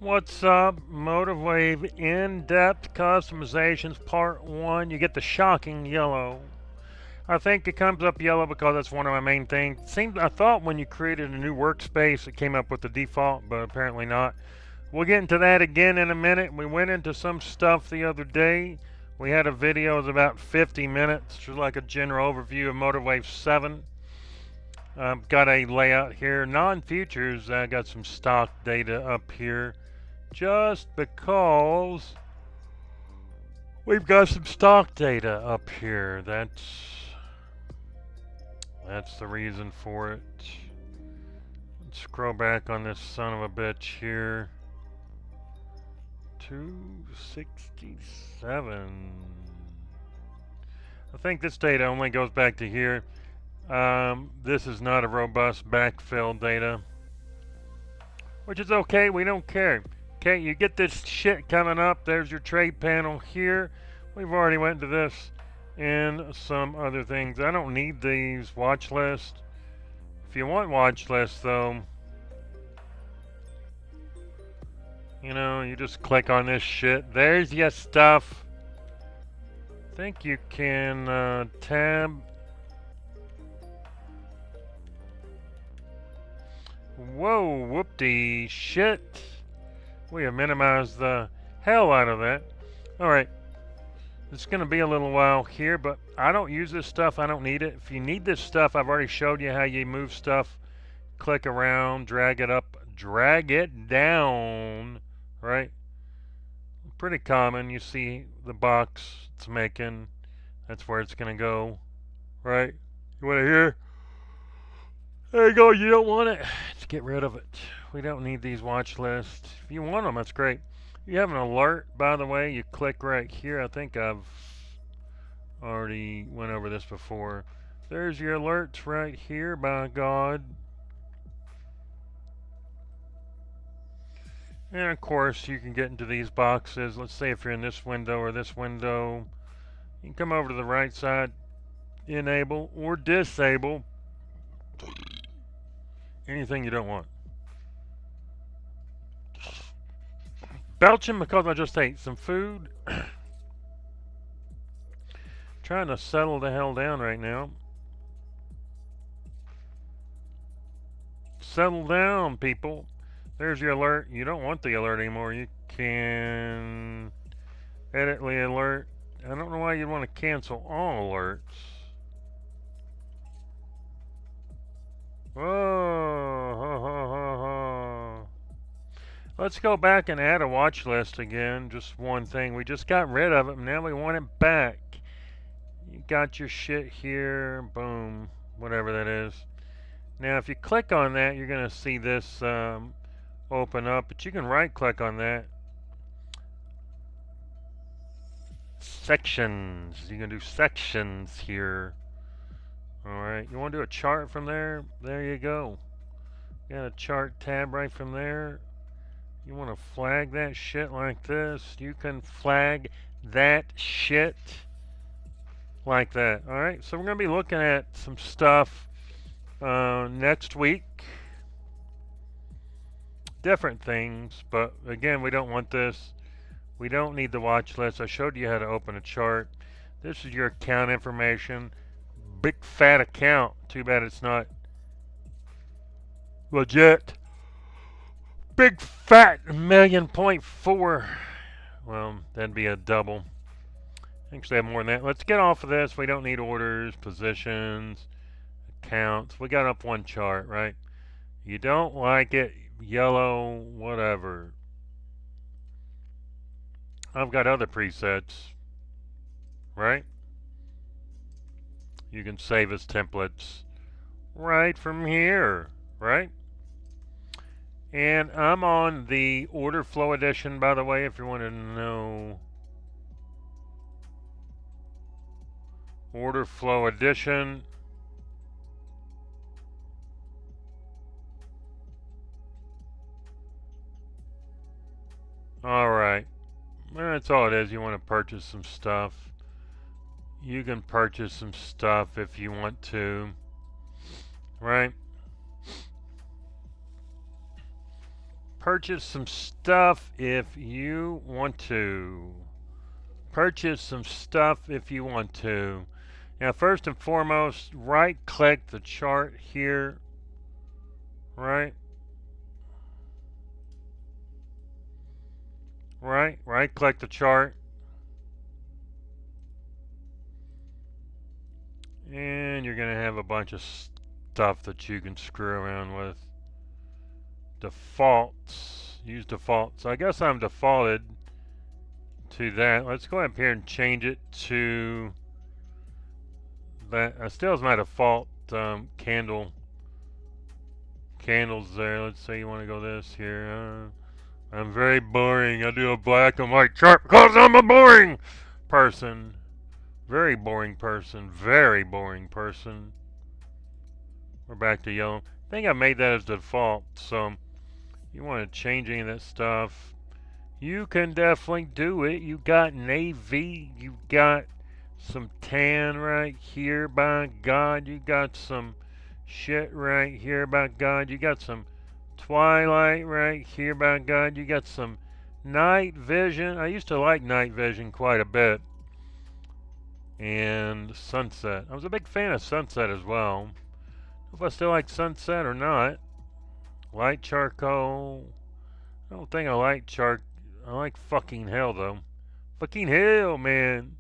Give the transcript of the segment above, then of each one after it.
What's up? MotiveWave in-depth customizations part 1. You get the shocking yellow. I think it comes up yellow because that's one of my main things. I thought when you created a new workspace it came up with the default, but apparently not. We'll get into that again in a minute. We went into some stuff the other day. We had a video of about 50 minutes, just like a general overview of MotiveWave 7. Got a layout here. Non-futures, I got some stock data up here. Just because we've got some stock data up here. That's the reason for it. Let's scroll back on this son of a bitch here. 267. I think this data only goes back to here. This is not a robust backfill data, which is okay. We don't care. Okay, you get this shit coming up. There's your trade panel here. We've already went to this and some other things. I don't need these watch lists. If you want watch lists, though, you know, you just click on this shit. There's your stuff. I think you can tab. Whoa, whoop-de shit. We have minimized the hell out of that. Alright. It's going to be a little while here, but I don't use this stuff. I don't need it. If you need this stuff, I've already showed you how you move stuff. Click around, drag it up, drag it down. Right? Pretty common. You see the box it's making. That's where it's going to go. Right? You want to hear? There you go. You don't want it. Let's get rid of it. We don't need these watch lists. If you want them, that's great. You have an alert, by the way. You click right here. I think I've already went over this before. There's your alerts right here, by God. And of course, you can get into these boxes. Let's say if you're in this window or this window, you can come over to the right side, enable or disable anything you don't want. Belching because I just ate some food. Trying to settle the hell down right now. Settle down, people. There's your alert. You don't want the alert anymore. You can edit the alert. I don't know why you'd want to cancel all alerts. Whoa, ha, ha, ha, ha. Let's go back and add a watch list again. Just one thing. We just got rid of it. Now we want it back. You got your shit here. Boom. Whatever that is. Now if you click on that, you're going to see this open up. But you can right click on that. Sections. You can do sections here. Alright. You want to do a chart from there? There you go. Got a chart tab right from there. You want to flag that shit like this, you can flag that shit like that. Alright, so we're going to be looking at some stuff next week. Different things, but again, we don't want this. We don't need the watch list. I showed you how to open a chart. This is your account information. Big fat account. Too bad it's not legit. Big fat 1.4. Well, that'd be a double. Actually, I have more than that. Let's get off of this. We don't need orders, positions, accounts. We got up one chart, right? You don't like it, yellow, whatever. I've got other presets, right? You can save as templates right from here, right? And I'm on the order flow edition, by the way, if you want to know. Order flow edition. Alright. That's all it is. You want to purchase some stuff. You can purchase some stuff if you want to. Right? purchase some stuff if you want to. Purchase some stuff if you want to. Now, first and foremost, right-click the chart here. Right click the chart, and you're gonna have a bunch of stuff that you can screw around with. Defaults, use defaults. I guess I'm defaulted to that. Let's go up here and change it to that. Still is my default candles there. Let's say you want to go this here. I'm very boring. I do a black and white chart because I'm a boring person. Very boring person. Very boring person. We're back to yellow. I think I made that as default. So you want to change any of that stuff, you can definitely do it. You got navy. You got some tan right here. By God, you got some shit right here. By God, you got some twilight right here. By God, you got some night vision. I used to like night vision quite a bit. And sunset. I was a big fan of sunset as well. I don't know if I still like sunset or not. Light charcoal. I don't think I like I like fucking hell though. Fucking hell, man.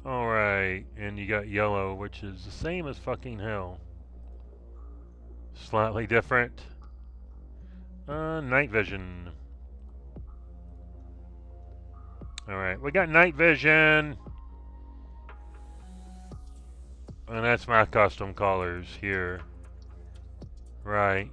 Alright, and you got yellow, which is the same as fucking hell. Slightly different. Night vision. Alright, we got night vision. And that's my custom colors here. Right.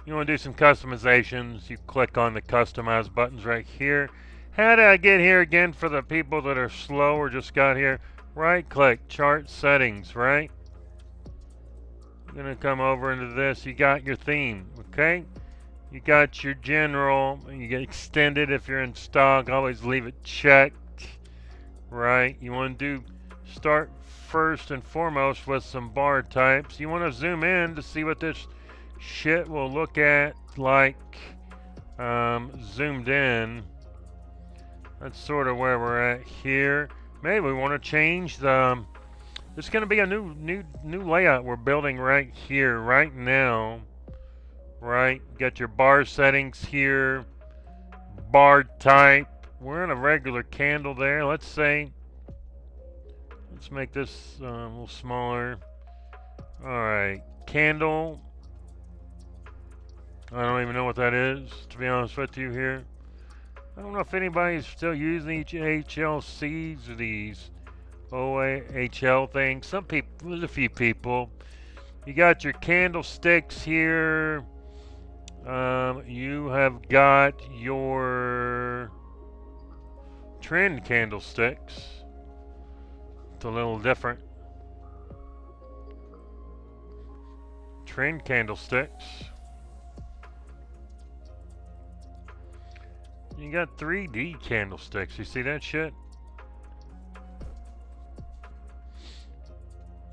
You want to do some customizations, you click on the customize buttons right here. How did I get here again for the people that are slow or just got here? Right click, chart settings, right? You're going to come over into this. You got your theme, okay? You got your general. You get extended if you're in stock. Always leave it checked, right? You want to start first and foremost with some bar types. You want to zoom in to see what this shit will look at like zoomed in. That's sort of where we're at here. Maybe we want to change the it's going to be a new layout we're building right here right now. Right, got your bar settings here, bar type. We're in a regular candle there. Let's make this a little smaller. Alright, candle. I don't even know what that is, to be honest with you here. I don't know if anybody's still using these HLCs or these OHL things. Some people, there's a few people. You got your candlesticks here. You have got your trend candlesticks. It's a little different. Trend candlesticks. You got 3D candlesticks. You see that shit?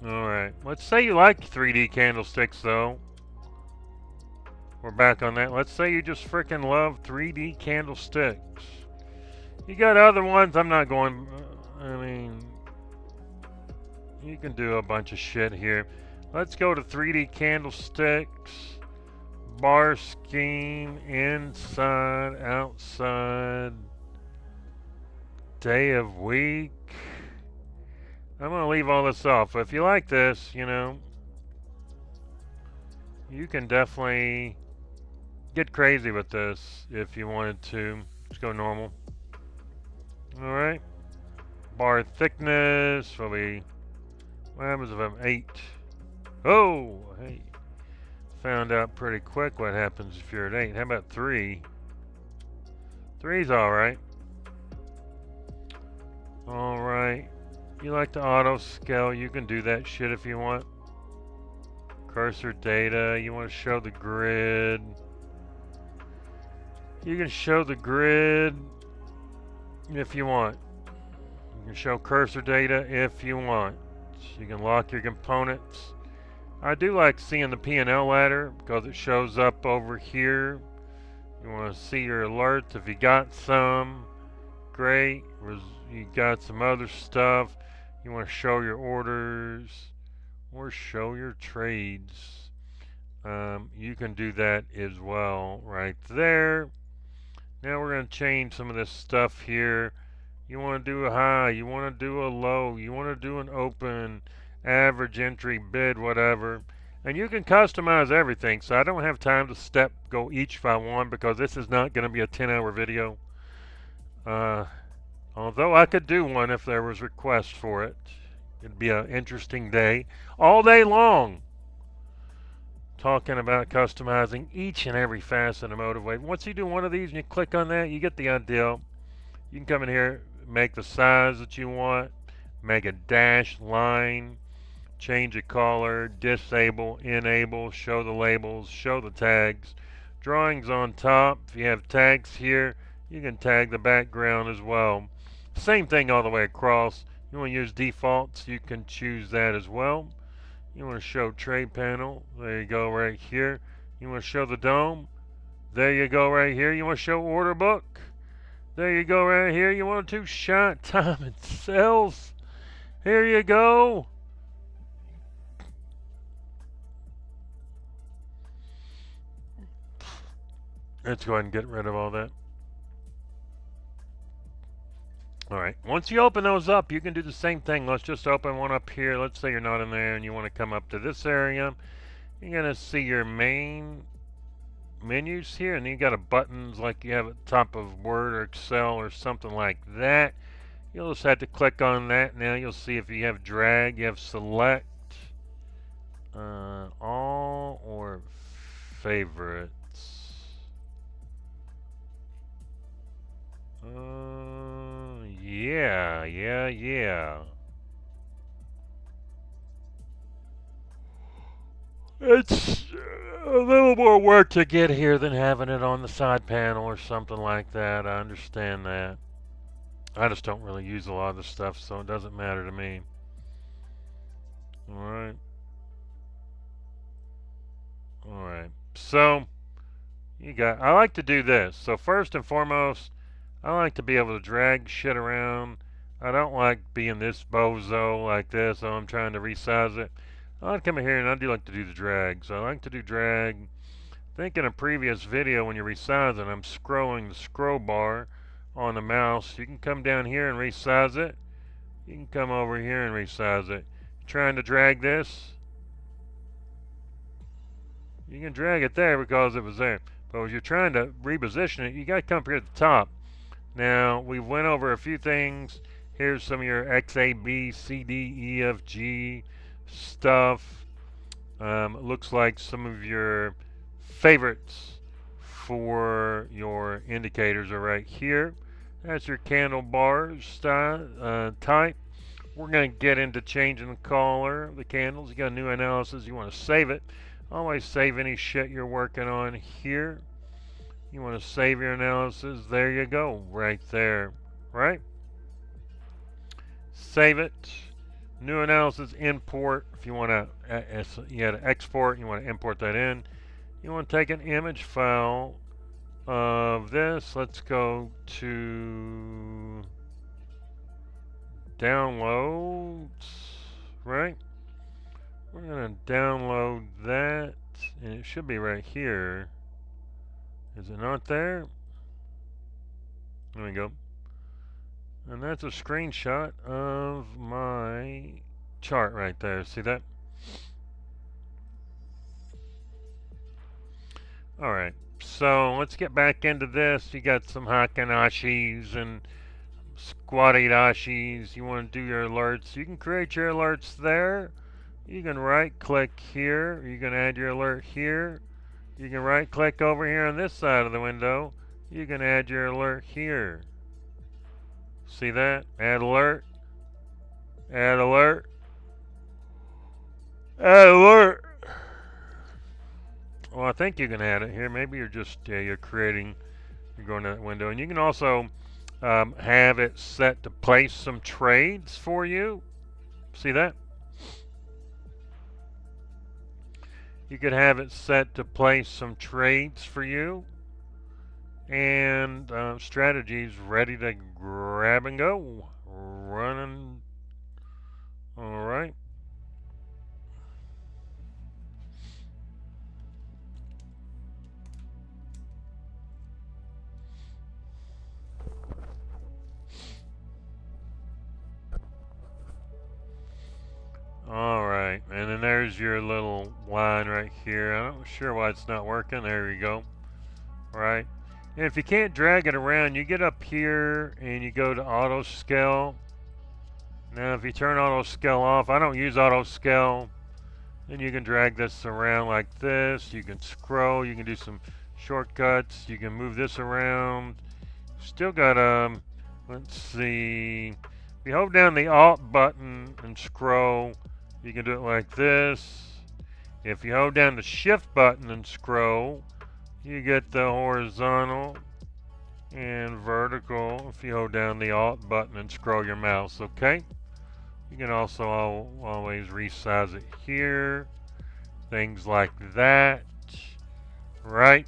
Alright. Let's say you like 3D candlesticks, though. We're back on that. Let's say you just freaking love 3D candlesticks. You got other ones. I'm not going... I mean... You can do a bunch of shit here. Let's go to 3D candlesticks. Bar scheme, inside, outside, day of week. I'm going to leave all this off. If you like this, you know, you can definitely get crazy with this if you wanted to. Just go normal. Alright. Bar thickness will be, what happens if I'm 8? Oh, hey. Found out pretty quick what happens if you're at 8. How about 3? 3's alright. Alright. You like to auto scale, you can do that shit if you want. Cursor data, you want to show the grid. You can show the grid if you want. You can show cursor data if you want. You can lock your components. I do like seeing the P&L ladder because it shows up over here. You want to see your alerts if you got some. Great. You got some other stuff. You want to show your orders or show your trades. You can do that as well right there. Now we're going to change some of this stuff here. You want to do a high, you want to do a low, you want to do an open, average entry, bid, whatever. And you can customize everything, so I don't have time to go each by one because this is not going to be a 10-hour video. Although I could do one if there was request for it. It'd be an interesting day. All day long. Talking about customizing each and every facet of MotiveWave. Once you do one of these and you click on that, you get the idea. You can come in here, make the size that you want, make a dashed line, change a color, disable, enable, show the labels, show the tags. Drawings on top. If you have tags here, you can tag the background as well. Same thing all the way across. You want to use defaults, you can choose that as well. You want to show trade panel, there you go right here. You want to show the dome, there you go right here. You want to show order book, there you go right here. You want to shot time and sales, here you go. Let's go ahead and get rid of all that. Alright, once you open those up, you can do the same thing. Let's just open one up here. Let's say you're not in there and you want to come up to this area. You're going to see your main menus here, and you got a buttons like you have at the top of Word or Excel or something like that. You'll just have to click on that. Now you'll see if you have drag, you have select, all, or favorites. Yeah. It's a little more work to get here than having it on the side panel or something like that. I understand that. I just don't really use a lot of the stuff, so it doesn't matter to me. Alright. So, I like to do this. So first and foremost, I like to be able to drag shit around. I don't like being this bozo like this, so I'm trying to resize it. I like to come in here and I do like to do the drag. So I like to do drag. I think in a previous video when you're resizing, I'm scrolling the scroll bar on the mouse. You can come down here and resize it. You can come over here and resize it. Trying to drag this. You can drag it there because it was there. But if you're trying to reposition it, you got to come up here at the top. Now, we went over a few things. Here's some of your X, A, B, C, D, E, F, G stuff. Looks like some of your favorites for your indicators are right here. That's your candle bars style, type. We're going to get into changing the color of the candles. You got a new analysis. You want to save it. Always save any shit you're working on here. You want to save your analysis. There you go. Right there. Right? Save it. New analysis. Import. If you want to, you had to export. You want to import that in. You want to take an image file of this. Let's go to downloads. Right? We're going to download that. And it should be right here. Is it not there? There we go. And that's a screenshot of my chart right there. See that? Alright, so let's get back into this. You got some Hakanashis and squatty dashis. You want to do your alerts. You can create your alerts there. You can right click here. You can add your alert here. You can right click over here on this side of the window. You can add your alert here. See that? Add alert. Add alert. Add alert. Well, I think you can add it here. Maybe you're just, you're creating, you're going to that window. And you can also have it set to place some trades for you. See that? You could have it set to place some trades for you and strategies ready to grab and go. Running. All right. Alright, and then there's your little line right here. I'm not sure why it's not working. There you go. Right. And if you can't drag it around, you get up here and you go to auto scale. Now if you turn auto scale off, I don't use auto scale, then you can drag this around like this. You can scroll, you can do some shortcuts, you can move this around. Still got let's see. If you hold down the Alt button and scroll, you can do it like this. If you hold down the Shift button and scroll, you get the horizontal and vertical if you hold down the Alt button and scroll your mouse, okay? You can also always resize it here. Things like that. Right.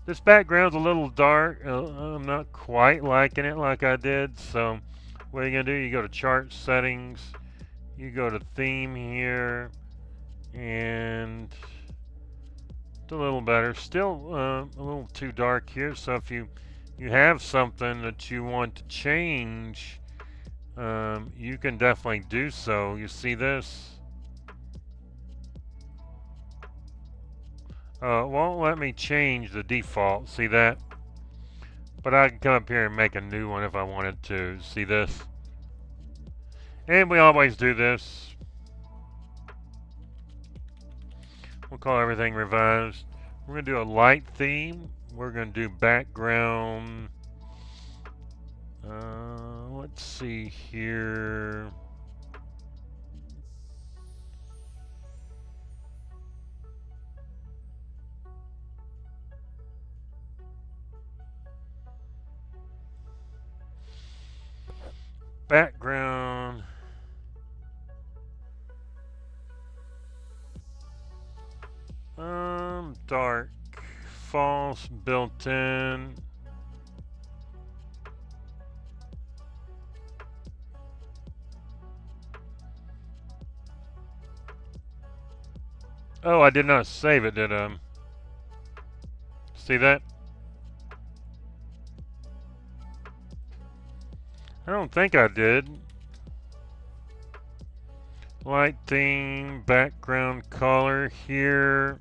This background's a little dark. I'm not quite liking it like I did, so what you're going to do, you go to Chart Settings, you go to Theme here, and it's a little better. Still a little too dark here, so if you have something that you want to change, you can definitely do so. You see this? It won't let me change the default. See that? But I can come up here and make a new one if I wanted to. See this? And we always do this. We'll call everything revised. We're going to do a light theme. We're going to do background. Let's see here. Background. Dark. False built in. Oh, I did not save it, did I? See that? I don't think I did. Light theme, background color here.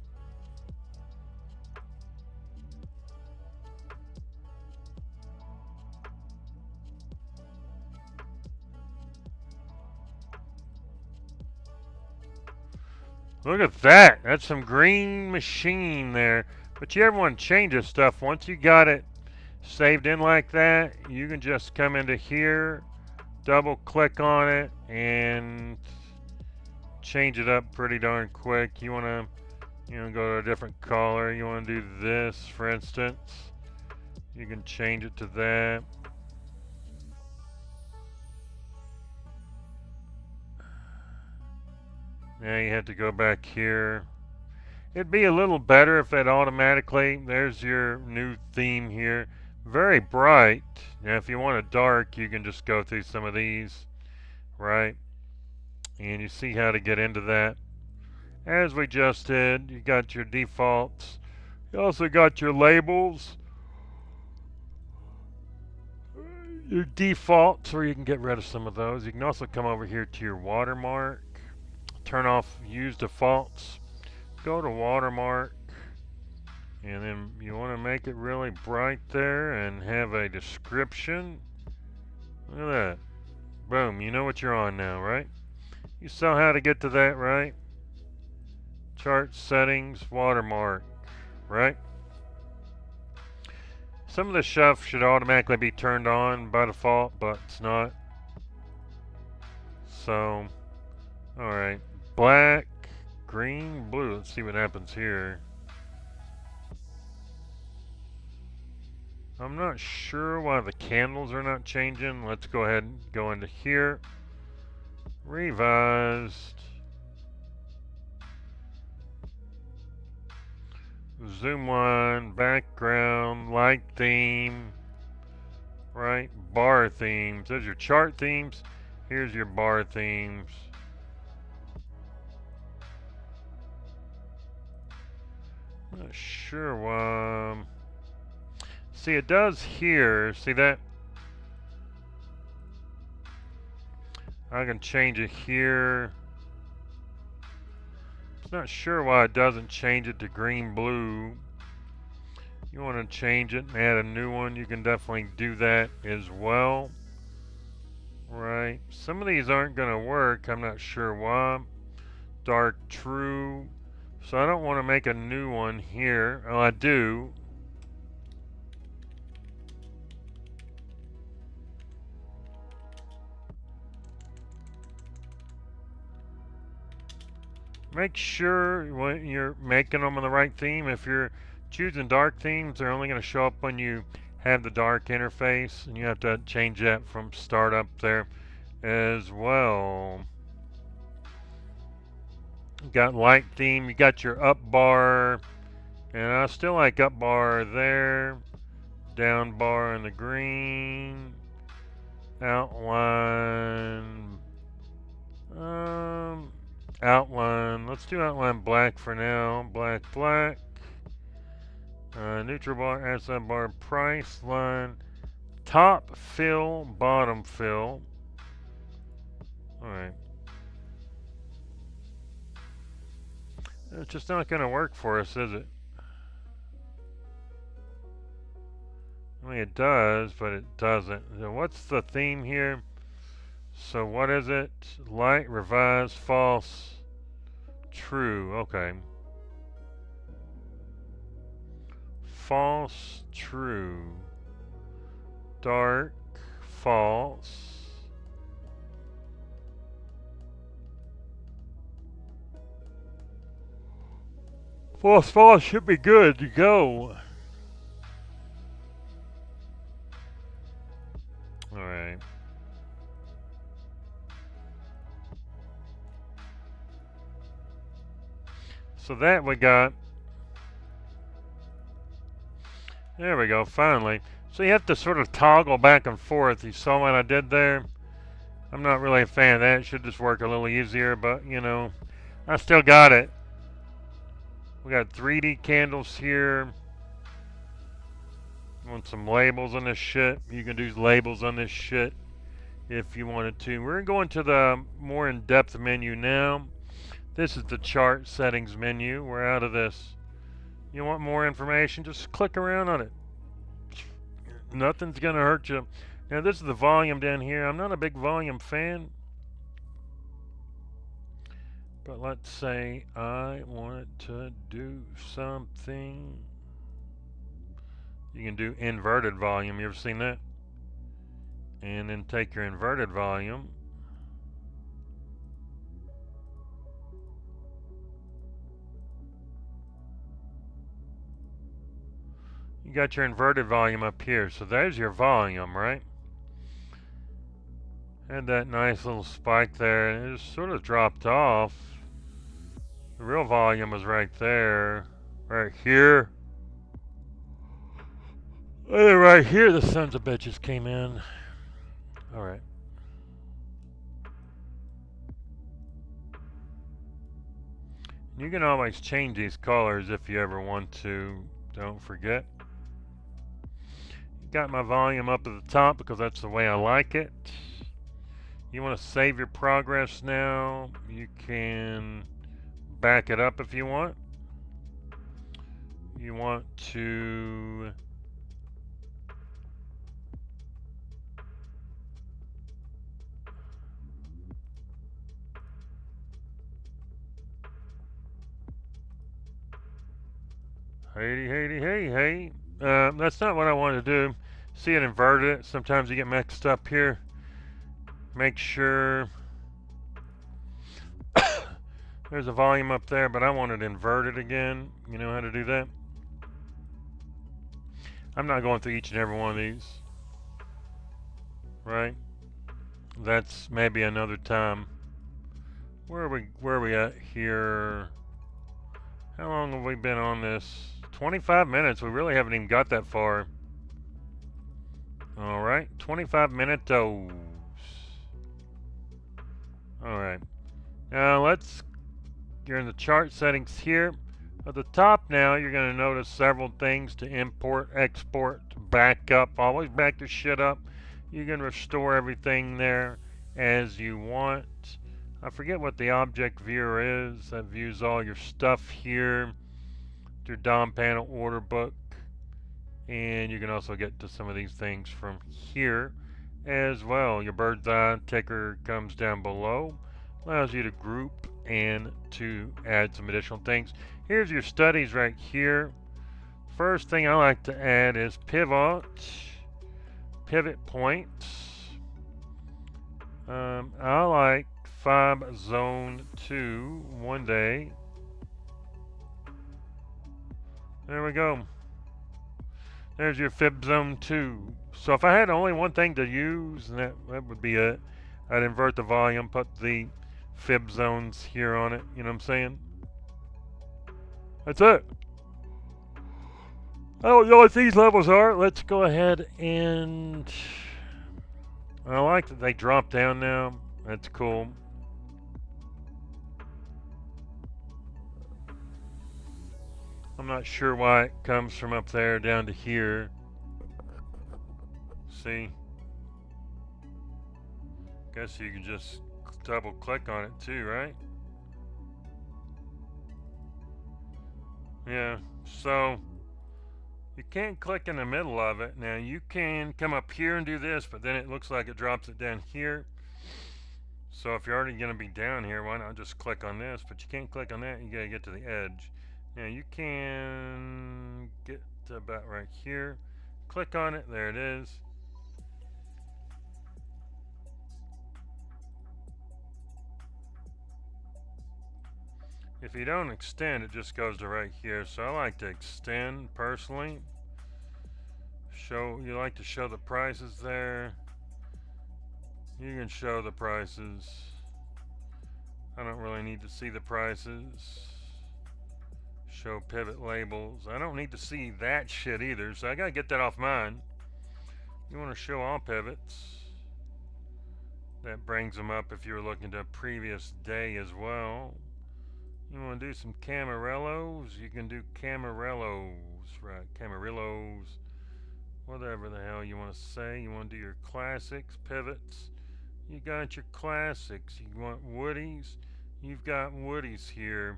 Look at that. That's some green machine there. But you ever want to change this stuff, once you got it saved in like that, you can just come into here, double click on it, and change it up pretty darn quick. You want to, go to a different color. You want to do this, for instance. You can change it to that. Now you have to go back here. It'd be a little better if it automatically, there's your new theme here. Very bright. Now if you want it dark, you can just go through some of these, right? And you see how to get into that. As we just did, you got your defaults. You also got your labels. Your defaults, or you can get rid of some of those. You can also come over here to your watermark. Turn off use defaults, go to watermark, and then you want to make it really bright there and have a description. Look at that. Boom, you know what you're on now, right? You saw how to get to that, right? Chart settings, watermark, right? Some of the stuff should automatically be turned on by default, but it's not. So, alright. Black, green, blue. Let's see what happens here. I'm not sure why the candles are not changing. Let's go ahead and go into here. Revised. zoom one, background, light theme, right? Bar themes. Those are your chart themes. Here's your bar themes. Not sure. See, it does here. See that? I can change it here. Not sure why it doesn't change it to green blue. You want to change it and add a new one, you can definitely do that as well. Right. Some of these aren't going to work. I'm not sure why. Dark true. So I don't want to make a new one here. Oh, I do. Make sure when you're making them on the right theme. If you're choosing dark themes, they're only going to show up when you have the dark interface, and you have to change that from start up there as well. You got light theme, you got your up bar, and I still like up bar there, down bar in the green, outline, outline, let's do outline black for now, black, neutral bar, outside bar, price line, top fill, bottom fill. Alright. It's just not going to work for us, is it? I mean, it does, but it doesn't. So what's the theme here? So what is it? Light, revise, false, true. Okay. False, true. Dark, false. False should be good to go. Alright. So that we got. There we go, finally. So you have to sort of toggle back and forth. You saw what I did there? I'm not really a fan of that. It should just work a little easier, but you know, I still got it. We got 3D candles here. Want some labels on this shit? You can do labels on this shit if you wanted to. We're going to the more in-depth menu now. This is the chart settings menu. We're out of this. You want more information? Just click around on it. Nothing's going to hurt you. Now this is the volume down here. I'm not a big volume fan. But let's say I wanted to do something. You can do inverted volume. You ever seen that? And then take your inverted volume. You got your inverted volume up here. So there's your volume, right? Had that nice little spike there. And it just sort of dropped off. The real volume was right there. Right here. And right here the sons of bitches came in. Alright. You can always change these colors if you ever want to. Don't forget. Got my volume up at the top because that's the way I like it. You want to save your progress now. You can back it up if you want. You want to hey. That's not what I want to do. See it inverted. Sometimes you get mixed up here. Make sure there's a volume up there, but I want it inverted again. You know how to do that? I'm not going through each and every one of these. Right? That's maybe another time. Where are we at here? How long have we been on this? 25 minutes. We really haven't even got that far. All right, 25 minutos. All right. Now you're in the chart settings here. At the top now, you're going to notice several things to import, export, back up. Always back the shit up. You can restore everything there as you want. I forget what the object viewer is. That views all your stuff here. Your DOM panel order book. And you can also get to some of these things from here as well. Your bird's eye ticker comes down below. Allows you to group and to add some additional things. Here's your studies right here. First thing I like to add is pivot points. I like Fib Zone 2 one day. There we go. There's your Fib Zone 2. So if I had only one thing to use, that would be it. I'd invert the volume, put the Fib Zones here on it. You know what I'm saying? That's it. I don't know what these levels are. Let's go ahead and... I like that they drop down now. That's cool. I'm not sure why it comes from up there down to here. See? Guess you can just double click on it too, right? Yeah, so you can't click in the middle of it. Now you can come up here and do this, but then it looks like it drops it down here. So if you're already going to be down here, why not just click on this? But you can't click on that, you got to get to the edge. Now you can get to about right here. Click on it, there it is. If you don't extend, it just goes to right here. So I like to extend personally. You like to show the prices there. You can show the prices. I don't really need to see the prices. Show pivot labels. I don't need to see that shit either, so I gotta get that off mine. You want to show all pivots. That brings them up if you're looking to a previous day as well. You want to do some Camarillos? You can do Camarillos, right? Camarillos, whatever the hell you want to say. You want to do your classics, pivots. You got your classics. You want Woodies? You've got Woodies here.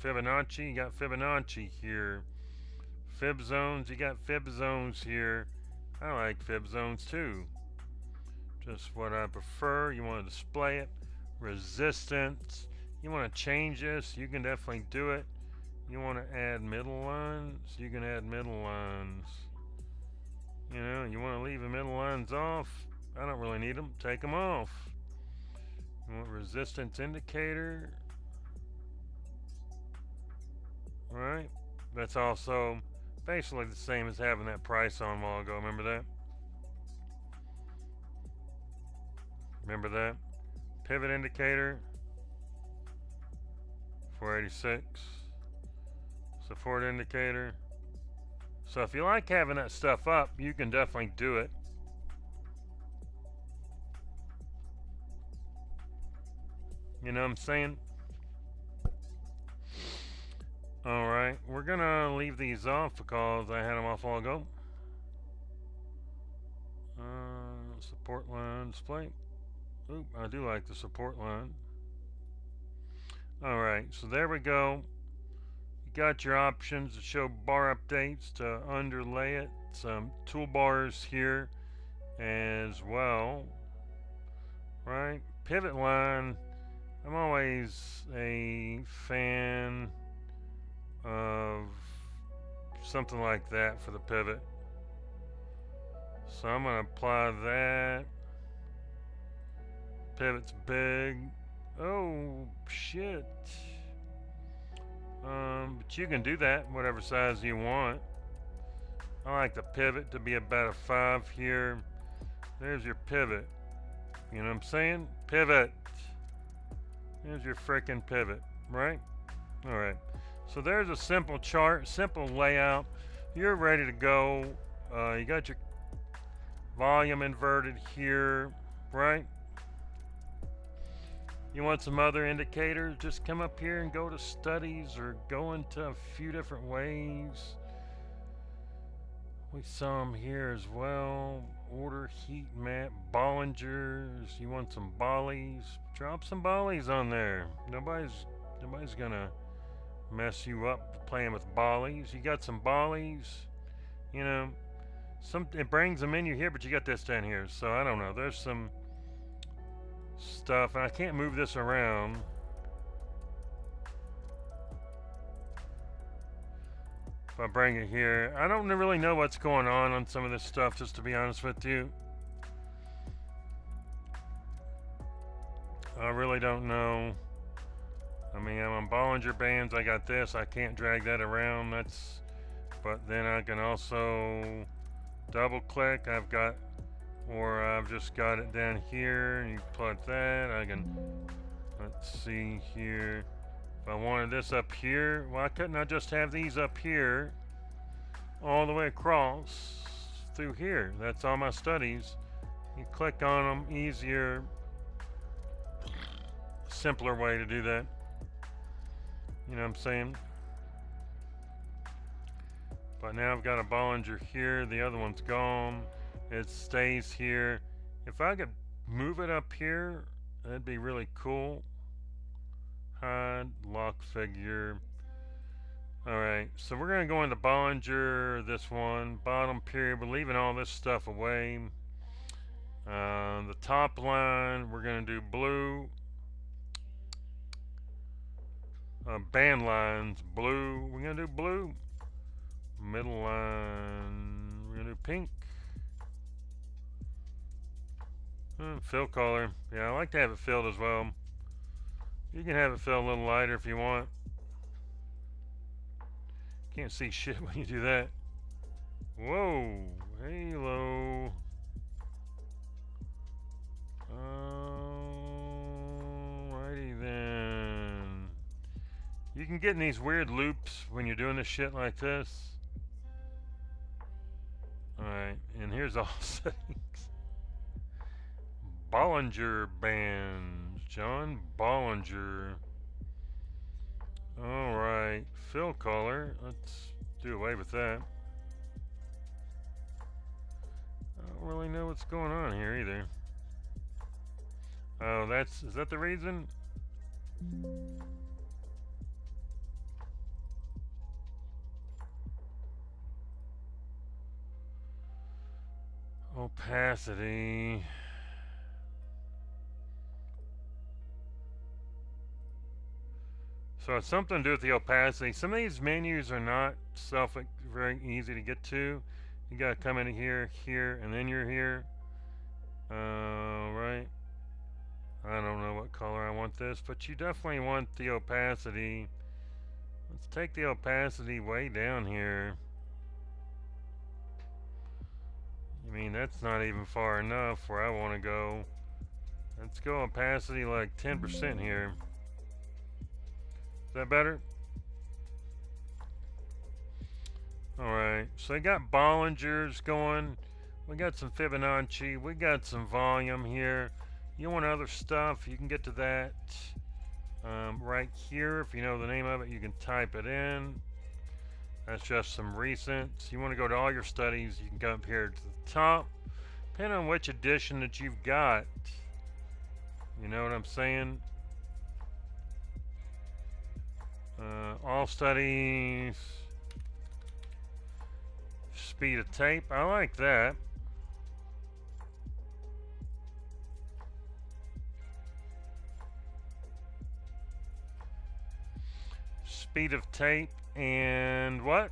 Fibonacci, you got Fibonacci here. Fib Zones, you got Fib Zones here. I like Fib Zones too. Just what I prefer. You want to display it. Resistance. You want to change this, you can definitely do it. You want to add middle lines, you can add middle lines. You know, you want to leave the middle lines off, I don't really need them, take them off. You want resistance indicator. Right, that's also basically the same as having that price on a while ago, remember that? Remember that? Pivot indicator. 486. Support indicator. So if you like having that stuff up, you can definitely do it. You know what I'm saying? Alright, we're gonna leave these off because I had them off a while ago. Support line display. Oop, I do like the support line. Alright, so there we go. You got your options to show bar updates, to underlay it. Some toolbars here as well. Right? Pivot line. I'm always a fan of something like that for the pivot. So I'm going to apply that. Pivot's big. Oh, shit. But you can do that, whatever size you want. I like the pivot to be about a 5 here. There's your pivot. You know what I'm saying? Pivot. There's your frickin' pivot, right? Alright. So there's a simple chart, simple layout. You're ready to go. You got your volume inverted here, right? You want some other indicators? Just come up here and go to studies or go into a few different ways. We saw them here as well. Order heat map, Bollingers. You want some bollies? Drop some bollies on there. Nobody's gonna mess you up playing with bollies. You got some bollies. You know, it brings the menu here, but you got this down here. So I don't know. There's some stuff, and I can't move this around. If I bring it here, I don't really know what's going on some of this stuff, just to be honest with you. I really don't know. I mean, I'm on Bollinger Bands. I got this. I can't drag that around. But then I can also double click. I've just got it down here. You plug that. Let's see here. If I wanted this up here, why couldn't I just have these up here all the way across through here? That's all my studies. You click on them, easier, simpler way to do that. You know what I'm saying? But now I've got a Bollinger here. The other one's gone. It stays here. If I could move it up here, that'd be really cool. Hide, lock figure. Alright, so we're going to go into Bollinger, this one, bottom period. We're leaving all this stuff away. The top line, we're going to do blue. Band lines, blue. We're going to do blue. Middle line, we're going to do pink. Fill color. Yeah, I like to have it filled as well. You can have it filled a little lighter if you want. Can't see shit when you do that. Whoa, halo. Alrighty then. You can get in these weird loops when you're doing this shit like this. Alright, and here's all settings. Bollinger Bands, John Bollinger. Alright, fill color. Let's do away with that. I don't really know what's going on here either. Oh, is that the reason? Opacity. So it's something to do with the opacity. Some of these menus are not very easy to get to. You gotta come in here, and then you're here. Right. I don't know what color I want this, but you definitely want the opacity. Let's take the opacity way down here. I mean, that's not even far enough where I want to go. Let's go opacity like 10% here. Is that better? Alright, so I got Bollingers going. We got some Fibonacci. We got some volume here. You want other stuff, you can get to that right here. If you know the name of it, you can type it in. That's just some recents. You want to go to all your studies, you can come up here to the top. Depending on which edition that you've got. You know what I'm saying? All studies. Speed of tape. I like that. Speed of tape and what?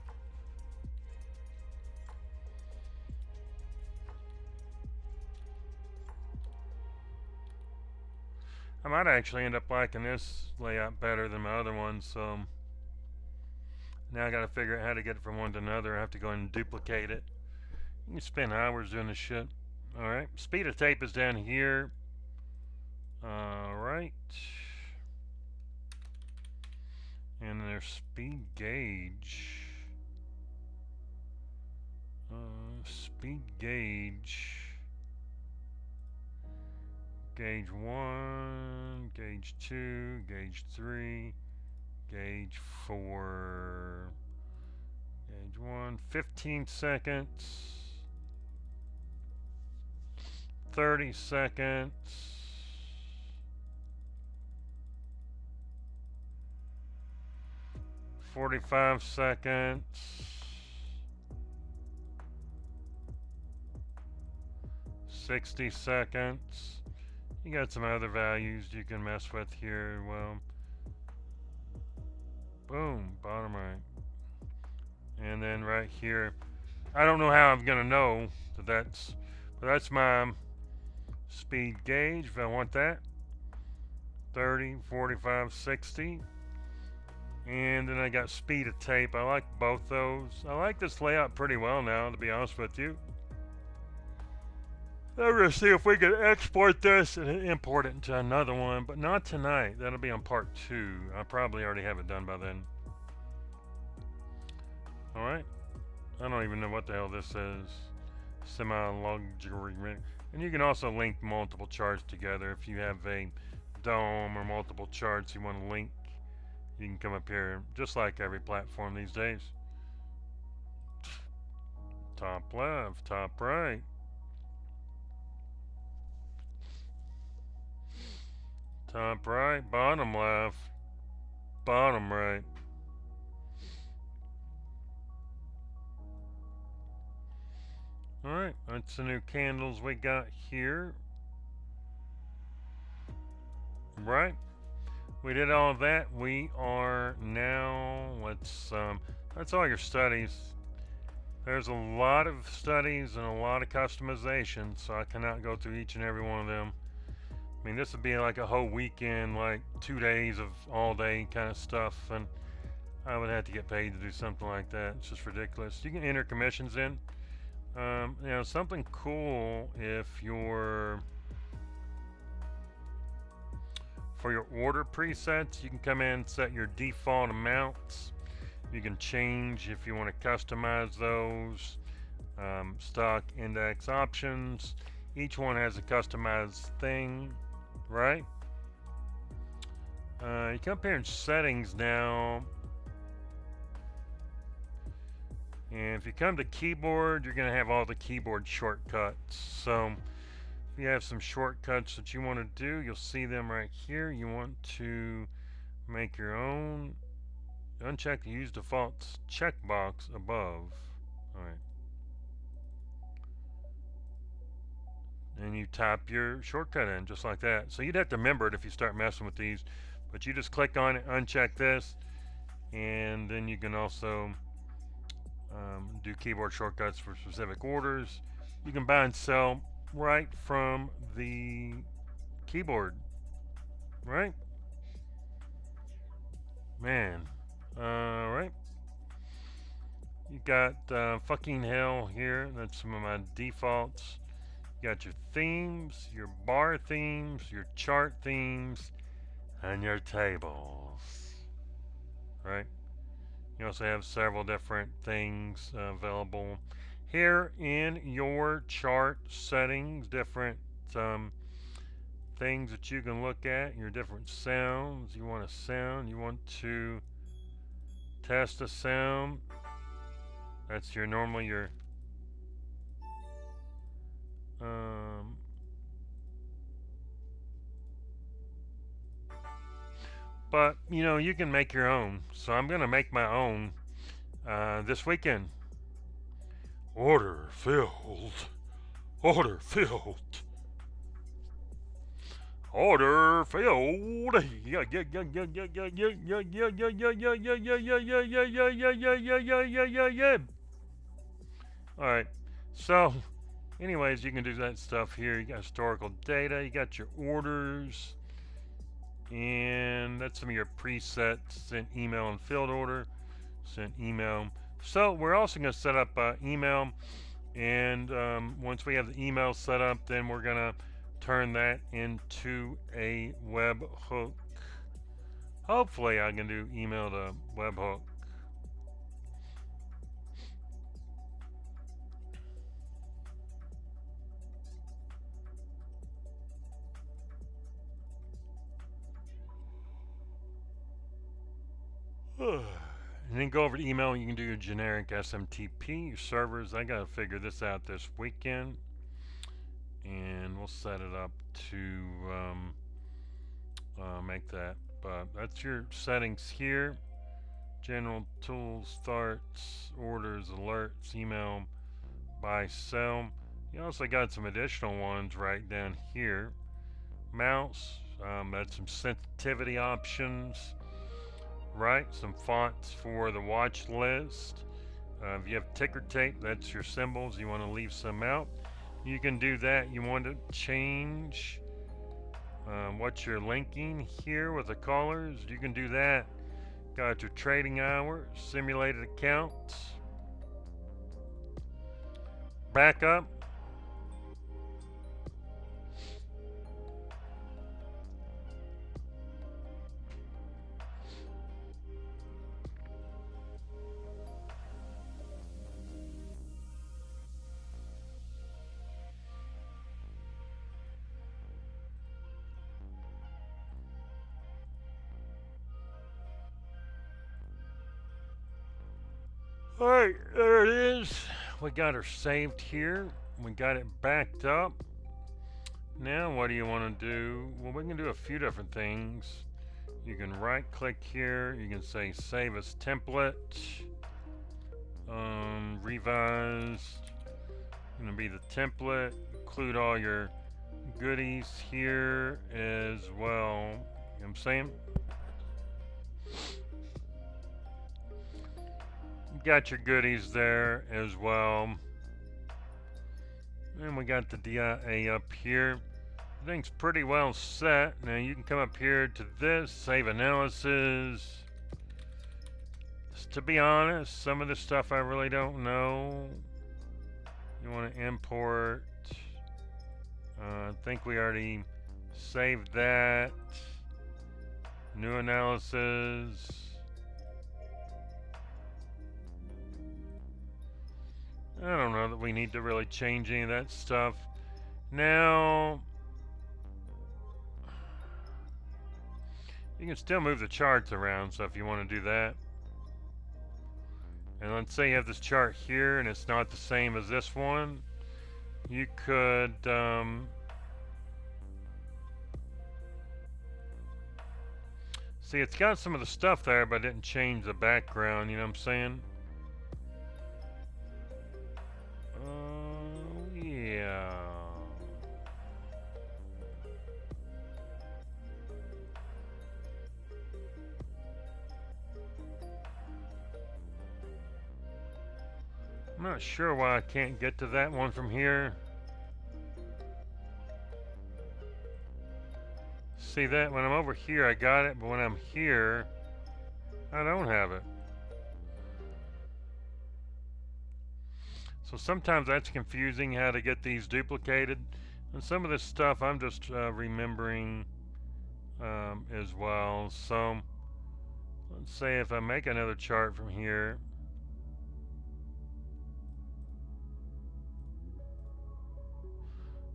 I might actually end up liking this layout better than my other one, so now I gotta figure out how to get it from one to another. I have to go and duplicate it. You can spend hours doing this shit. Alright, speed of tape is down here. Alright. And And their speed gauge. Speed gauge. Gauge 1, gauge 2, gauge 3, gauge 4. Gauge 1, 15 seconds. 30 seconds. 45 seconds. 60 seconds. You got some other values you can mess with here. Well, boom, bottom right. And then right here, I don't know how I'm gonna know that that's my speed gauge if I want that. 30, 45, 60. And then I got speed of tape. I like both those. I like this layout pretty well now, to be honest with you. I'm going to see if we can export this and import it into another one, but not tonight. That'll be on part 2. I probably already have it done by then. Alright. I don't even know what the hell this is. Semi-luxury. And you can also link multiple charts together. If you have a dome or multiple charts you want to link, you can come up here, just like every platform these days. Top left, top right. Top right, bottom left, bottom right. Alright, that's the new candles we got here. Right. We did all of that. We are now, that's all your studies. There's a lot of studies and a lot of customization, so I cannot go through each and every one of them. I mean, this would be like a whole weekend, like 2 days of all day kind of stuff, and I would have to get paid to do something like that. It's just ridiculous. You can enter commissions in. You know, something cool if you're for your order presets, you can come in and set your default amounts. You can change if you want to customize those. Stock index options. Each one has a customized thing, right? You come up here in settings now. And if you come to keyboard, you're going to have all the keyboard shortcuts. So if you have some shortcuts that you want to do, you'll see them right here. You want to make your own. Uncheck the use defaults checkbox above. Alright. And you type your shortcut in just like that. So you'd have to remember it if you start messing with these. But you just click on it, uncheck this, and then you can also do keyboard shortcuts for specific orders. You can buy and sell right from the keyboard, right? Man, right. You got fucking hell here. That's some of my defaults. You got your themes, your bar themes, your chart themes, and your tables, right? You also have several different things available here in your chart settings, different things that you can look at, your different sounds. You want a sound, you want to test a sound. That's your normally your but you know, you can make your own. So I'm gonna make my own this weekend. Order filled. Order filled. Order filled. Yeah. All right. So, anyways, you can do that stuff here. You got historical data. You got your orders. And that's some of your presets. Sent email and field order. Sent email. So we're also going to set up email. And once we have the email set up, then we're going to turn that into a web hook Hopefully I can do email to webhook. And then go over to email and you can do your generic SMTP, your servers. I gotta figure this out this weekend. And we'll set it up to make that. But that's your settings here. General tools, starts, orders, alerts, email, buy, sell. You also got some additional ones right down here. Mouse, that's some sensitivity options. Right, some fonts for the watch list. If you have ticker tape, that's your symbols. You want to leave some out. You can do that. You want to change what you're linking here with the colors. You can do that. Got your trading hours, simulated accounts, backup. Alright, there it is. We got her saved here. We got it backed up. Now what do you want to do? Well, we can do a few different things. You can right click here. You can say save as template. Revised. Going to be the template. Include all your goodies here as well. You know what I'm saying? Got your goodies there as well. And we got the DIA up here. Everything's pretty well set. Now you can come up here to this, save analysis. Just to be honest, some of the stuff I really don't know. You want to import. I think we already saved that. New analysis. I don't know that we need to really change any of that stuff. Now, you can still move the charts around, so if you want to do that. And let's say you have this chart here and it's not the same as this one. You could see it's got some of the stuff there, but it didn't change the background, you know what I'm saying? Yeah. I'm not sure why I can't get to that one from here. See that? When I'm over here, I got it, but when I'm here, I don't have it. So sometimes that's confusing how to get these duplicated. And some of this stuff I'm just remembering as well. So let's say if I make another chart from here.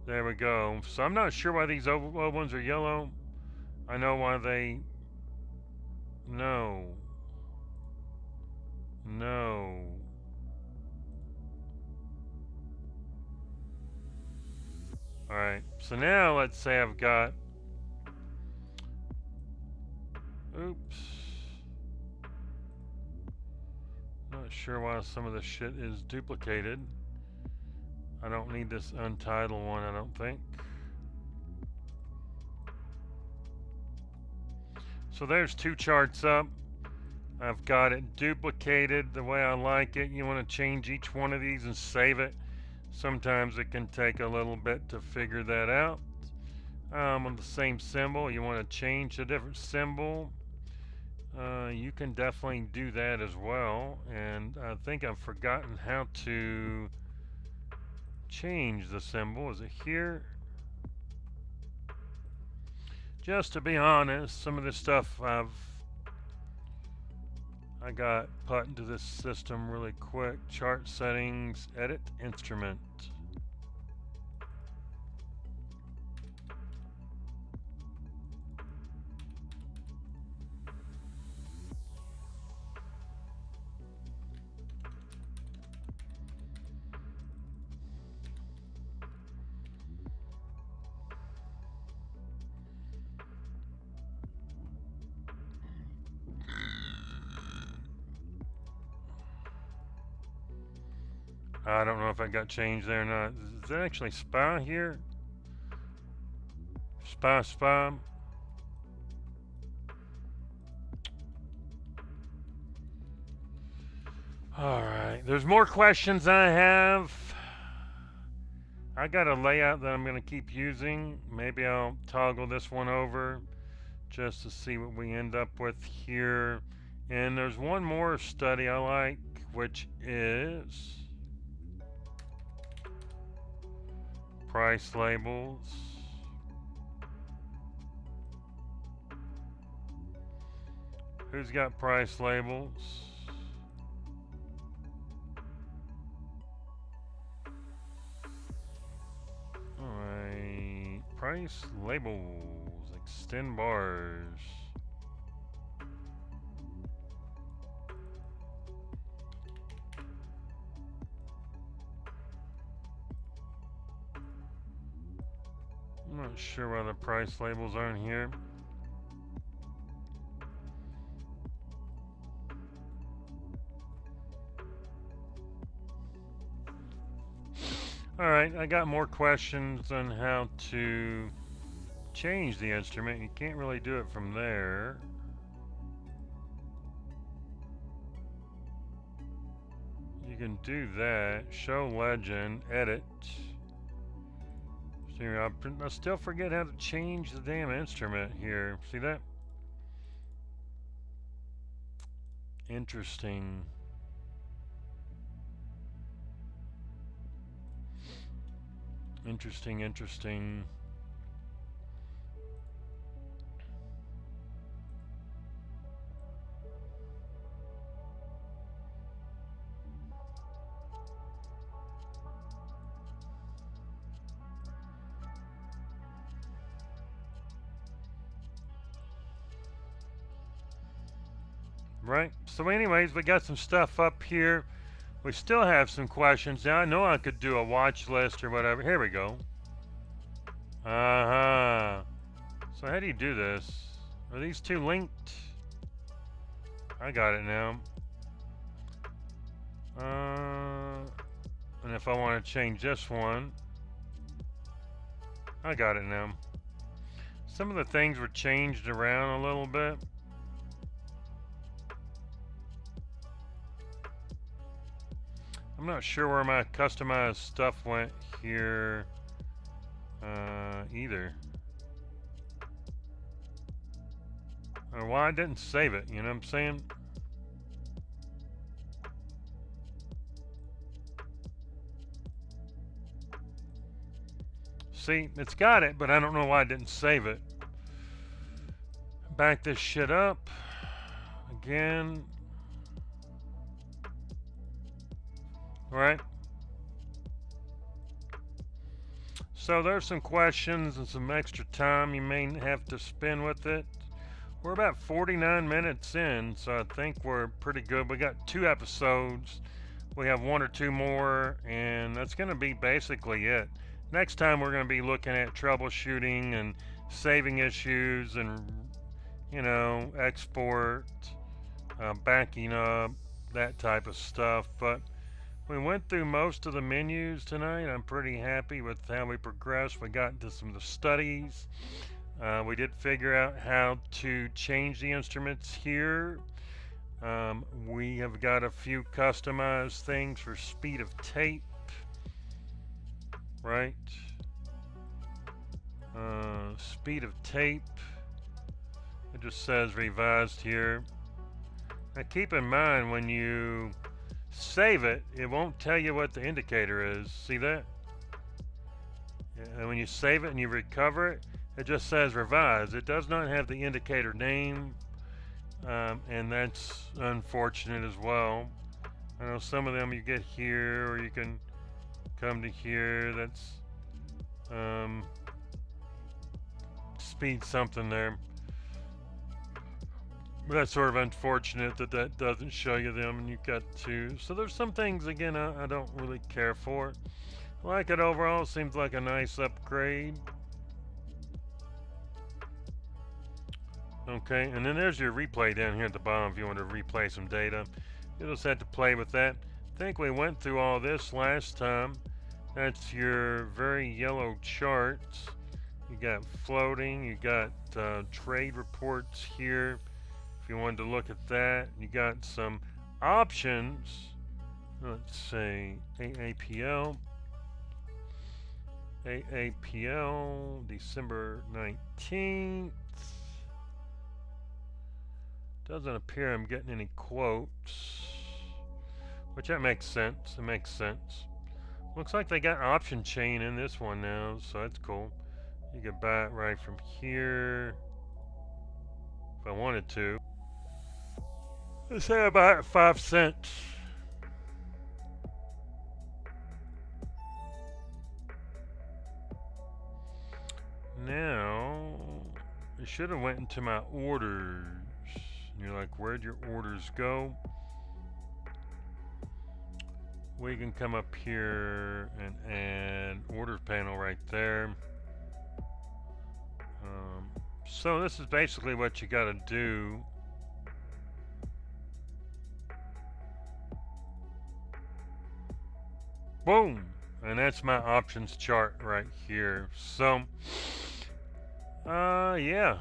There we go. So I'm not sure why these oval ones are yellow. I know why they... No. No. Alright, so now let's say I've got... Oops. Not sure why some of this shit is duplicated. I don't need this untitled one, I don't think. So there's two charts up. I've got it duplicated the way I like it. You want to change each one of these and save it. Sometimes it can take a little bit to figure that out. On the same symbol, you want to change a different symbol. You can definitely do that as well. And I think I've forgotten how to change the symbol. Is it here? Just to be honest, some of this stuff I've I got put into this system really quick. Chart settings, edit instrument. I don't know if I got changed there or not. Is that actually SPA here? SPA. Alright, there's more questions I have. I got a layout that I'm going to keep using. Maybe I'll toggle this one over just to see what we end up with here. And there's one more study I like, which is price labels. Who's got price labels? Alright, price labels, extend bars. I'm not sure why the price labels aren't here. Alright, I got more questions on how to change the instrument. You can't really do it from there. You can do that. Show legend, edit. I still forget how to change the damn instrument here. See that? Interesting. Interesting. Right, so anyways, we got some stuff up here. We still have some questions. Now, I know I could do a watch list or whatever. Here we go. So how do you do this? Are these two linked? I got it now. And if I want to change this one, I got it now. Some of the things were changed around a little bit. I'm not sure where my customized stuff went here either. Or why I didn't save it, you know what I'm saying? See, it's got it, but I don't know why I didn't save it. Back this shit up again. Right. So there's some questions and some extra time you may have to spend with it. We're about 49 minutes in, so I think we're pretty good. We got 2 episodes. We have 1 or 2 more, and that's going to be basically it. Next time we're going to be looking at troubleshooting and saving issues and, you know, export, backing up, that type of stuff. But we went through most of the menus tonight. I'm pretty happy with how we progressed. We got into some of the studies. We did figure out how to change the instruments here. We have got a few customized things for speed of tape. Right? Speed of tape. It just says revised here. Now keep in mind when you save it, it won't tell you what the indicator is. See that? And when you save it and you recover it, it just says revised. It does not have the indicator name. and that's unfortunate as well. I know some of them you get here, or you can come to here. That's speed something there. But that's sort of unfortunate that that doesn't show you them, and you've got two. So there's some things, again, I don't really care for. I like it overall. Seems like a nice upgrade. Okay, and then there's your replay down here at the bottom if you want to replay some data. You just have to play with that. I think we went through all this last time. That's your very yellow charts. You got floating, you got trade reports here. If you wanted to look at that, you got some options. Let's say AAPL. AAPL, December 19th. Doesn't appear I'm getting any quotes, which that makes sense. It makes sense. Looks like they got option chain in this one now, so that's cool. You could buy it right from here if I wanted to. Let's say I buy it 5 cents. Now, it should have went into my orders. And you're like, where'd your orders go? We can come up here and add orders panel right there. So this is basically what you got to do. Boom! And that's my options chart right here. So, yeah.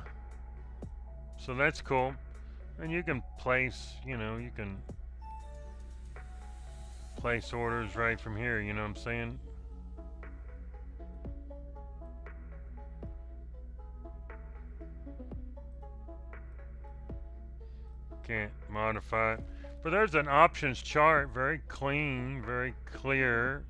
So that's cool. And you can place, you can place orders right from here, you know what I'm saying? Can't modify it. But there's an options chart, very clean, very clear.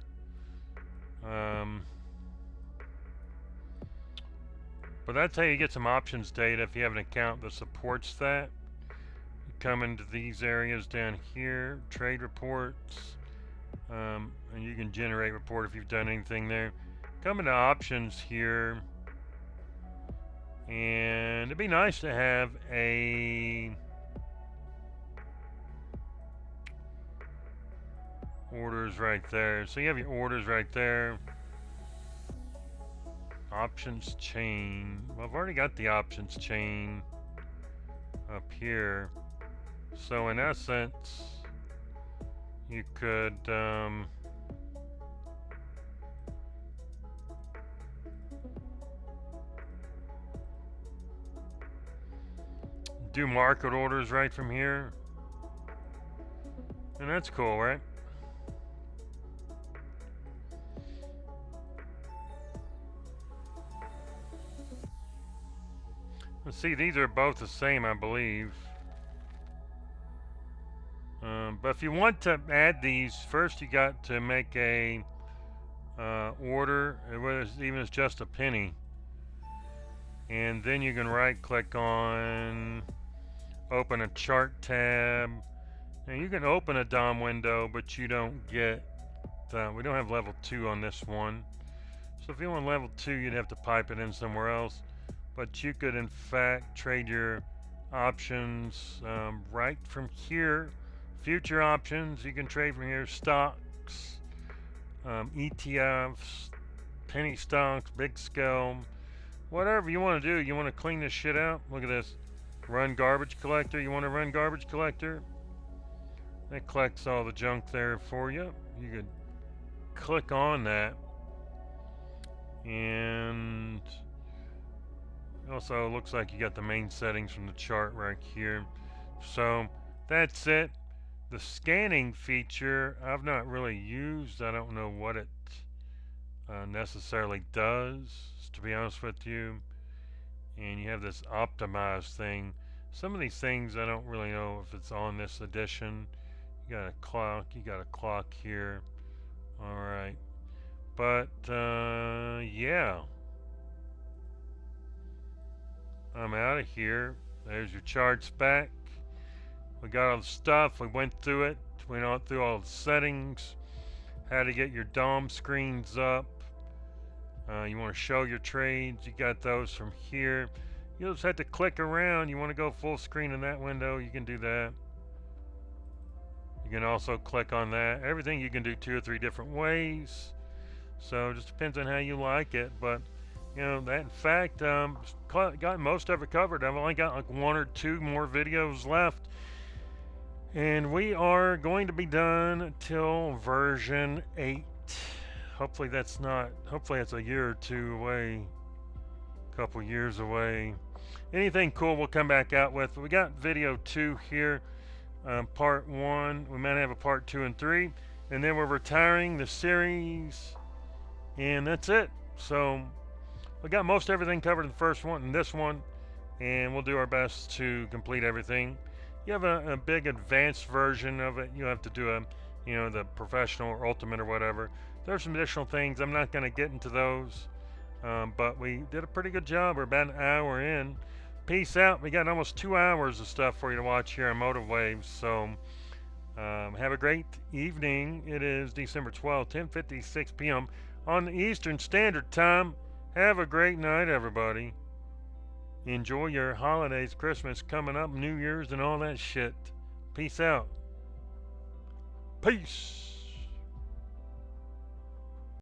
But that's how you get some options data if you have an account that supports that. You come into these areas down here, trade reports, and you can generate report if you've done anything there. Come into options here, and it'd be nice to have a orders right there. So you have your orders right there. Options chain. Well, I've already got the options chain up here. So in essence, you could do market orders right from here. And that's cool, right? Let's see, these are both the same, I believe. But if you want to add these, first you got to make a order, even if it's just a penny. And then you can right click on open a chart tab. Now you can open a DOM window, but you don't get, we don't have level 2 on this one. So if you want level 2, you'd have to pipe it in somewhere else. But you could in fact trade your options right from here. Future options, you can trade from here. Stocks, ETFs, penny stocks, big scale, whatever you want to do. You want to clean this shit out. Look at this. Run garbage collector. You want to run garbage collector? That collects all the junk there for you. You could click on that. And also looks like you got the main settings from the chart right here. So that's it. The scanning feature I've not really used. I don't know what it necessarily does, to be honest with you. And you have this optimized thing. Some of these things I don't really know if it's on this edition. You got a clock here. Alright. But yeah. I'm out of here. There's your charts back. We got all the stuff. We went through it. We went through all the settings. How to get your DOM screens up. You want to show your trades. You got those from here. You just have to click around. You want to go full screen in that window. You can do that. You can also click on that. Everything you can do 2 or 3 different ways. So it just depends on how you like it. But you know that in fact got most of it covered. I've only got like 1 or 2 more videos left. And we are going to be done till version 8. Hopefully that's a year or 2 away. A couple years away. Anything cool we'll come back out with. We got video 2 here. Part 1. We might have a part 2 and 3. And then we're retiring the series. And that's it. So we got most everything covered in the first one and this one. And we'll do our best to complete everything. You have a big advanced version of it. You have to do the professional or ultimate or whatever. There's some additional things. I'm not going to get into those. But we did a pretty good job. We're about an hour in. Peace out. We got almost 2 hours of stuff for you to watch here on MotiveWave. So have a great evening. It is December 12th, 10:56 p.m. on the Eastern Standard Time. Have a great night, everybody. Enjoy your holidays, Christmas coming up, New Year's and all that shit. Peace out. Peace.